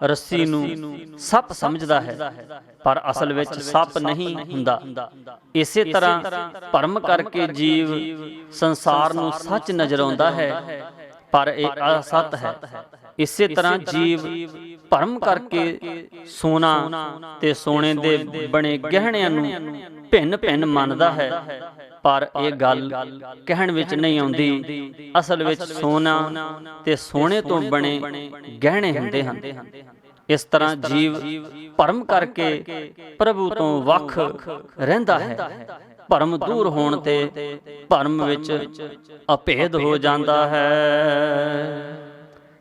ਰੱਸੀ ਨੂੰ ਸੱਪ ਸਮਝਦਾ ਹੈ ਪਰ ਅਸਲ ਵਿੱਚ ਸੱਪ ਨਹੀਂ ਹੁੰਦਾ। ਇਸੇ ਤਰ੍ਹਾਂ ਭਰਮ ਕਰਕੇ ਜੀਵ ਸੰਸਾਰ ਨੂੰ ਸੱਚ ਨਜ਼ਰ ਆਉਂਦਾ ਹੈ ਪਰ ਇਹ ਅਸਤ ਹੈ। ਇਸੇ ਤਰ੍ਹਾਂ ਜੀਵ ਭਰਮ ਕਰਕੇ ਸੋਨਾ ਤੇ ਸੋਨੇ ਦੇ ਬਣੇ ਗਹਿਣਿਆਂ ਨੂੰ ਭਿੰਨ ਭਿੰਨ ਮੰਨਦਾ ਹੈ ਪਰ ਇਹ ਗੱਲ ਕਹਿਣ ਵਿੱਚ ਨਹੀਂ ਆਉਂਦੀ। ਅਸਲ ਵਿੱਚ ਸੋਨਾ ਤੇ ਸੋਨੇ ਤੋਂ ਬਣੇ ਗਹਿਣੇ ਹੁੰਦੇ ਹਨ। ਇਸ ਤਰ੍ਹਾਂ ਜੀਵ ਭਰਮ ਕਰਕੇ ਪ੍ਰਭੂ ਤੋਂ ਵੱਖ ਰਹਿੰਦਾ ਹੈ। ਭਰਮ ਦੂਰ ਹੋਣ ਤੇ ਭਰਮ ਵਿੱਚ ਅਭੇਦ ਹੋ ਜਾਂਦਾ ਹੈ।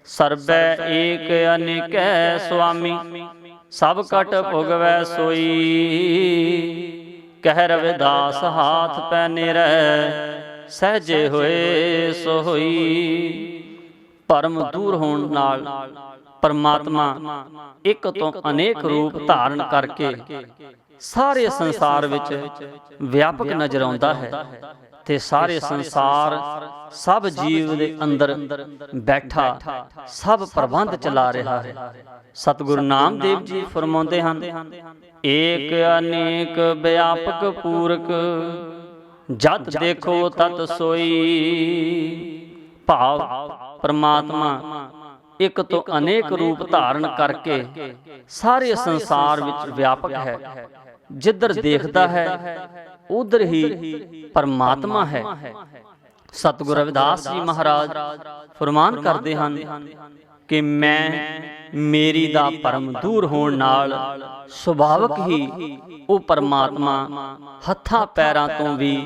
ਸਰਬੈ ਏਕ ਅਨੇਕੈ ਸੁਆਮੀ, ਸਭ ਕਟ ਭੁਗਵੈ ਸੋਈ, ਕਹਿ ਰਵਿਦਾਸ ਹਾਥ ਪੈ ਨਿਰੈ, ਸਹਿਜੇ ਹੋਏ ਸੋ ਹੋਈ। ਭਰਮ ਦੂਰ ਹੋਣ ਨਾਲ ਪਰਮਾਤਮਾ ਇੱਕ ਤੋਂ ਅਨੇਕ ਰੂਪ ਧਾਰਨ ਕਰਕੇ ਸਾਰੇ ਸੰਸਾਰ ਵਿੱਚ ਵਿਆਪਕ ਨਜ਼ਰ ਆਉਂਦਾ ਹੈ ਤੇ ਸਾਰੇ ਸੰਸਾਰ ਸਭ ਜੀਵ ਦੇ ਅੰਦਰ ਬੈਠਾ ਸਭ ਪ੍ਰਬੰਧ ਚਲਾ ਰਿਹਾ ਹੈ। ਸਤਿਗੁਰੂ ਨਾਮਦੇਵ ਜੀ ਫਰਮਾਉਂਦੇ ਹਨ, ਏਕ ਅਨੇਕ ਵਿਆਪਕ ਪੂਰਕ, ਜਤ ਦੇਖੋ ਤਤ ਸੋਈ। ਭਾਵ ਪਰਮਾਤਮਾ ਇੱਕ ਤੋਂ ਅਨੇਕ ਰੂਪ ਧਾਰਨ ਕਰਕੇ ਸਾਰੇ ਸੰਸਾਰ ਵਿੱਚ ਵਿਆਪਕ ਹੈ। ਜਿੱਧਰ ਦੇਖਦਾ ਹੈ ਉਧਰ ਹੀ ਪਰਮਾਤਮਾ ਹੈ। ਸਤਿਗੁਰੂ ਰਵਿਦਾਸ ਜੀ ਮਹਾਰਾਜ ਫਰਮਾਨ ਕਰਦੇ ਹਨ ਕਿ ਮੈਂ ਮੇਰੀ ਦਾ ਭਰਮ ਦੂਰ ਹੋਣ ਨਾਲ ਸੁਭਾਵਕ ਹੀ ਉਹ ਪਰਮਾਤਮਾ ਹੱਥਾਂ ਪੈਰਾਂ ਤੋਂ ਵੀ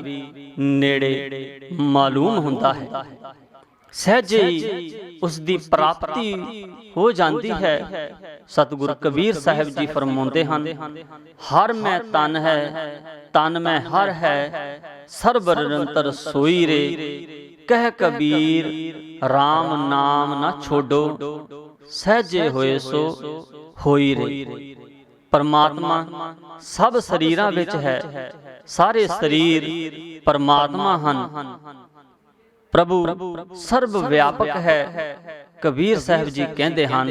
ਨੇੜੇ ਮਾਲੂਮ ਹੁੰਦਾ ਹੈ। ਸਹਿਜੇ ਹੀ ਉਸ ਦੀ ਪ੍ਰਾਪਤੀ ਹੋ ਜਾਂਦੀ ਹੈ। ਸਤਿਗੁਰੂ ਕਬੀਰ ਸਾਹਿਬ ਜੀ ਫਰਮਾਉਂਦੇ ਹਨ, ਹਰ ਮੈਂ ਤਨ ਹੈ, ਤਨ ਮੈਂ ਹਰ ਹੈ, ਸਰਬ ਨਿਰੰਤਰ ਸੋਈ ਰੇ। ਕਹਿ ਕਬੀਰ RAM ਨਾਮ ਨਾ ਛੋਡੋ, ਸਹਿਜੇ ਹੋਏ ਸੋ ਹੋਈ ਰੇ। ਪਰਮਾਤਮਾ ਸਭ ਸਰੀਰਾਂ ਵਿੱਚ ਹੈ, ਸਾਰੇ ਸਰੀਰ ਪਰਮਾਤਮਾ ਹਨ। ਪ੍ਰਭੂ ਸਰਬ ਵਿਆਪਕ ਹੈ। ਕਬੀਰ ਸਾਹਿਬ ਜੀ ਕਹਿੰਦੇ ਹਨ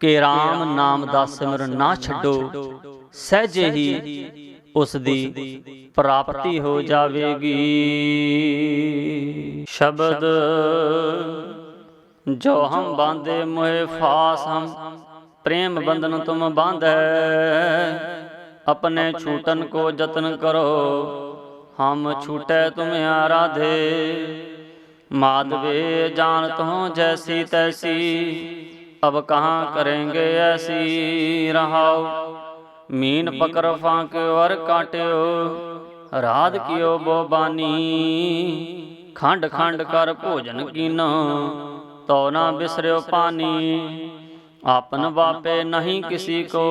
ਕਿ RAM ਨਾਮ ਦਾ ਸਿਮਰਨ ਨਾ ਛੱਡੋ, ਸਹਿਜੇ ਹੀ ਉਸ ਦੀ ਪ੍ਰਾਪਤੀ ਹੋ ਜਾਵੇਗੀ। ਸ਼ਬਦ ਜੋ ਹਮ ਬਾਂਧੇ ਮੋਹਿ ਫਾਸ, ਹਮ प्रेम बंधन तुम बांधे। अपने छूटन को जतन करो, हम छूटे तुम आराधे। माधवे जानत हो जैसी तैसी, अब कहाँ करेंगे ऐसी रहाओ। मीन पकड़ फांक्यो और काट्यो, राध कियो बो बानी। खंड खंड कर भोजन कीनो, तो ना बिसर्यो पानी। आपन वापे नहीं किसी को,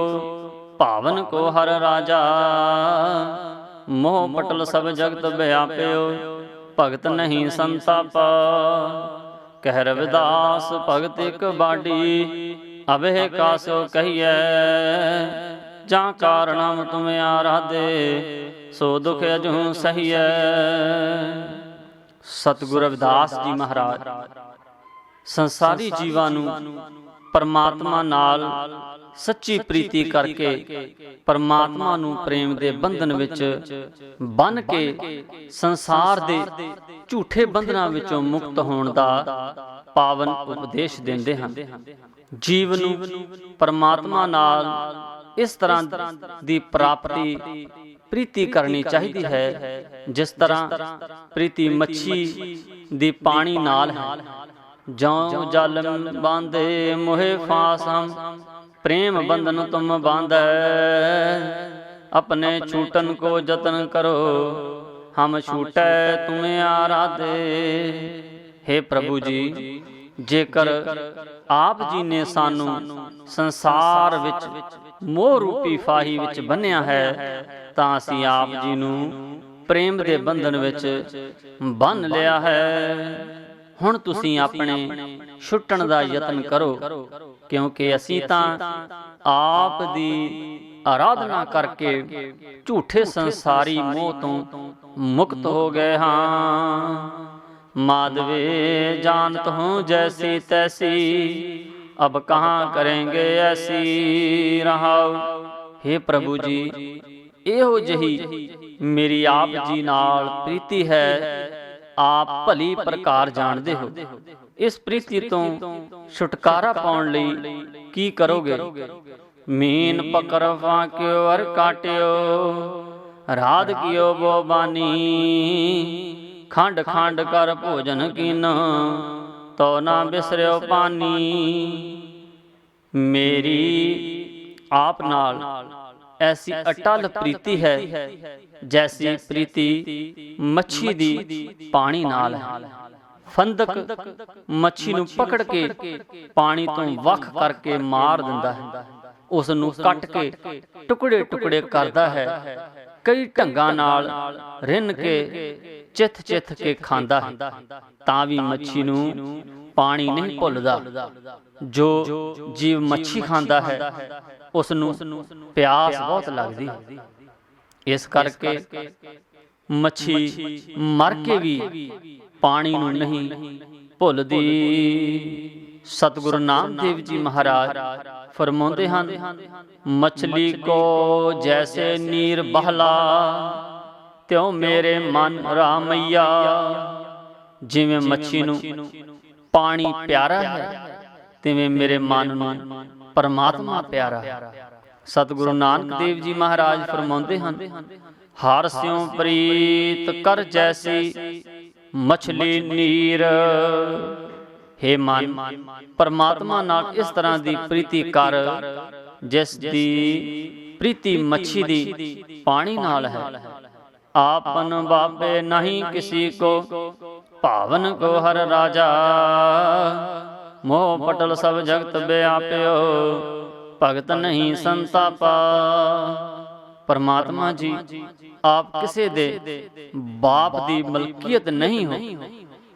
पावन को हर राजा। मोह पटल सब जगत व्याप्यो, भगत नहीं संतापा। कह रविदास भगत एक बाडी, अबे कासो कहिए। जा कारणम तुम आराधे, सो दुख अजू सहिए। सतगुरु रविदास जी महाराज संसारी जीवां नूं परमात्मा नाल सच्ची प्रीति करके परमात्मा नूं प्रेम दे बंधन विच बन के संसार दे झूठे बंधनां विचों मुक्त होण दा पावन उपदेश दिंदे हन। जीव नूं परमात्मा नाल इस तरह दी प्राप्ति प्रीति करनी चाहिदी है, जिस तरह प्रीति मच्छी दी पानी नाल है। जौ जल बांधे मोहे फास, हम प्रेम बंधन तुम बांधे। अपने छूटन को जतन करो, हम छूटे तुम्हें आराधे। हे प्रभु जी, जेकर आप जी ने सानू संसार विच मोह रूपी फाही विच बन्निया है, तां असीं आप जी नू प्रेम दे बंधन विच बन लिया है। ਹੁਣ ਤੁਸੀਂ ਆਪਣੇ ਛੁੱਟਣ ਦਾ ਯਤਨ ਕਰੋ, ਕਿਉਂਕਿ ਅਸੀਂ ਤਾਂ ਆਪ ਦੀ ਆਰਾਧਨਾ ਕਰਕੇ ਝੂਠੇ ਸੰਸਾਰੀ ਮੋਹ ਤੋਂ ਮੁਕਤ ਹੋ ਗਏ ਹਾਂ। ਮਾਧਵੇ ਜਾਣਤ ਹੂੰ ਜੈਸੀ ਤੈਸੀ, ਅਬ ਕਹਾਂ ਕरेंगे ਐਸੀ ਰਹਾਉ। हे ਪ੍ਰਭੂ ਜੀ, ਇਹੋ ਜਿਹੀ ਮੇਰੀ ਆਪ ਜੀ ਨਾਲ ਪ੍ਰੀਤੀ ਹੈ। आप भली प्रकार जानते हो। इस प्रीति तो छुटकारा पाउण लई की करोगे। मीन पकड़ फांक्यो और काट्यो, राध कियो बो बानी। खंड खंड कर भोजन कीनो, तो ना बिसर्यो पानी। मेरी आप नाल ऐसी अटल प्रीति है, जैसी प्रीति मच्छी दी पानी नाल है। फंदक मच्छी नूं पकड़ के पानी तो वख करके मार दिंदा है, उस नूं कट के टुकड़े टुकड़े करदा है। कई ढंगां नाल रिन के चिथ चिथ के खांदा है, तां भी मच्छी नूं पानी नहीं भुलदा। जो जीव मच्छी खांदा है, उस नूं प्यास बहुत लगदी है। इस करके मच्छी मर के भी पानी नूं नहीं भुलदी। सतगुरु नामदेव जी महाराज फरमाउंदे हन, मछली को जैसे नीर बहला, त्यों मेरे मन रामैया। जिवें मच्छी नूं पानी प्यारा है ਤਿਵੇਂ ਮੇਰੇ ਮਨ ਨੂੰ ਪਰਮਾਤਮਾ ਪਿਆਰਾ। ਸਤਿਗੁਰੂ ਨਾਨਕ ਦੇਵ ਜੀ ਮਹਾਰਾਜ ਫਰਮਾਉਂਦੇ ਹਨ, ਹਾਰ ਸਿਉ ਪ੍ਰੀਤ ਕਰ ਜੈਸੀ ਮਛਲੀ ਨੀਰ। ਹੇ ਮਨ, ਪਰਮਾਤਮਾ ਨਾਲ ਇਸ ਤਰ੍ਹਾਂ ਦੀ ਪ੍ਰੀਤੀ ਕਰ ਜਿਸ ਦੀ ਪ੍ਰੀਤੀ ਮੱਛੀ ਦੀ ਪਾਣੀ ਨਾਲ ਹੈ। ਆਪਨ ਬਾਬੇ ਨਹੀਂ ਕਿਸੀ ਕੋ, ਭਾਵਨ ਕੋ ਹਰ ਰਾਜਾ। ਮੋਹ ਪਟਲ ਸਭ ਜਗਤ ਵਿਆਪਿਓ, ਭਗਤ ਨਹੀਂ ਸੰਤਾਪਾ। ਪਰਮਾਤਮਾ ਜੀ, ਆਪ ਕਿਸੇ ਦੇ ਬਾਪ ਦੀ ਮਲਕੀਅਤ ਨਹੀਂ ਹੋ।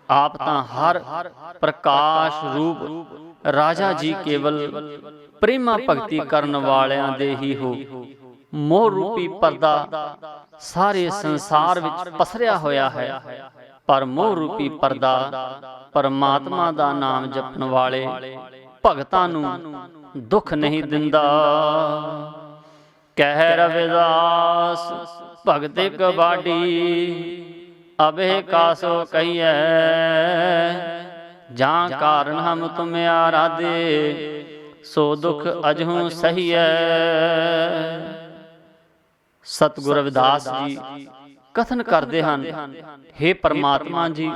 ਆਪ ਤਾਂ ਹਰ ਪ੍ਰਕਾਸ਼ ਰੂਪ ਰਾਜਾ ਜੀ, ਕੇਵਲ ਪ੍ਰੇਮਾ ਭਗਤੀ ਕਰਨ ਵਾਲਿਆਂ ਦੇ ਹੀ ਹੋ। ਮੋਹ ਰੂਪੀ ਪਰਦਾ ਸਾਰੇ ਸੰਸਾਰ ਵਿੱਚ ਪਸਰਿਆ ਹੋਇਆ ਹੈ, ਪਰ ਮੋਹ ਰੂਪੀ ਪਰਦਾ ਪਰਮਾਤਮਾ ਦਾ ਨਾਮ ਜਪਣ ਵਾਲੇ ਭਗਤਾਂ ਨੂੰ ਦੁੱਖ ਨਹੀਂ ਦਿੰਦਾ। ਕਹਿ ਰਵਿਦਾਸ ਭਗਤ ਕਬਾਡੀ, ਅਬੇ ਕਾਸੋ ਕਹੀਐ। ਜਾਂ ਕਾਰਨ ਹਮ ਤੁਮ ਆਰਾਧੇ, ਸੋ ਦੁਖ ਅਜਹੂ ਸਹੀਐ। ਸਤਿਗੁਰੂ ਰਵਿਦਾਸ ਜੀ ਕਥਨ ਕਰਦੇ ਹਨ, ਹੇ ਪਰਮਾਤਮਾ ਜੀ,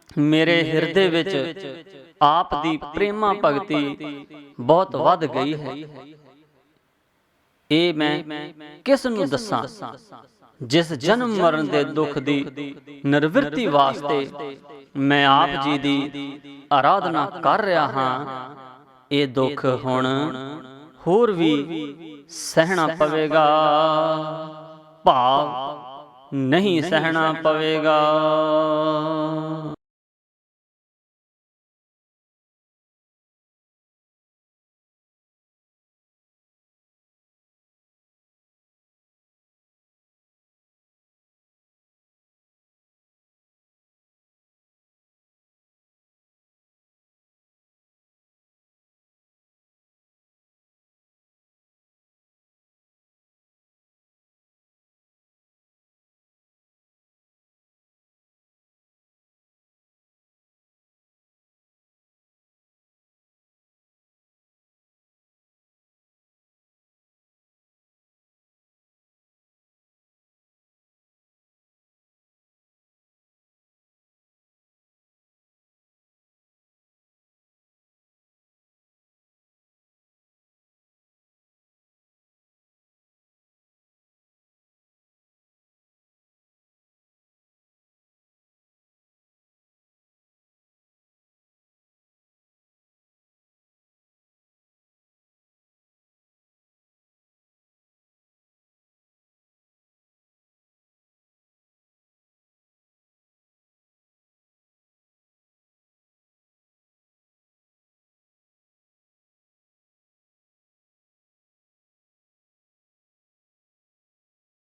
ਮੇਰੇ ਹਿਰਦੇ ਵਿੱਚ ਆਪ ਦੀ ਪ੍ਰੇਮਾ ਭਗਤੀ ਬਹੁਤ ਵੱਧ ਗਈ ਹੈ। ਇਹ ਮੈਂ ਕਿਸ ਨੂੰ ਦੱਸਾਂ? ਜਿਸ ਜਨਮ ਮਰਨ ਦੇ ਦੁੱਖ ਦੀ ਨਿਰਵਿਰਤੀ ਵਾਸਤੇ ਮੈਂ ਆਪ ਜੀ ਦੀ ਆਰਾਧਨਾ ਕਰ ਰਿਹਾ ਹਾਂ, ਇਹ ਦੁੱਖ ਹੁਣ ਹੋਰ ਵੀ ਸਹਿਣਾ ਪਵੇਗਾ, ਭਾਵ ਨਹੀਂ ਸਹਿਣਾ ਪਵੇਗਾ।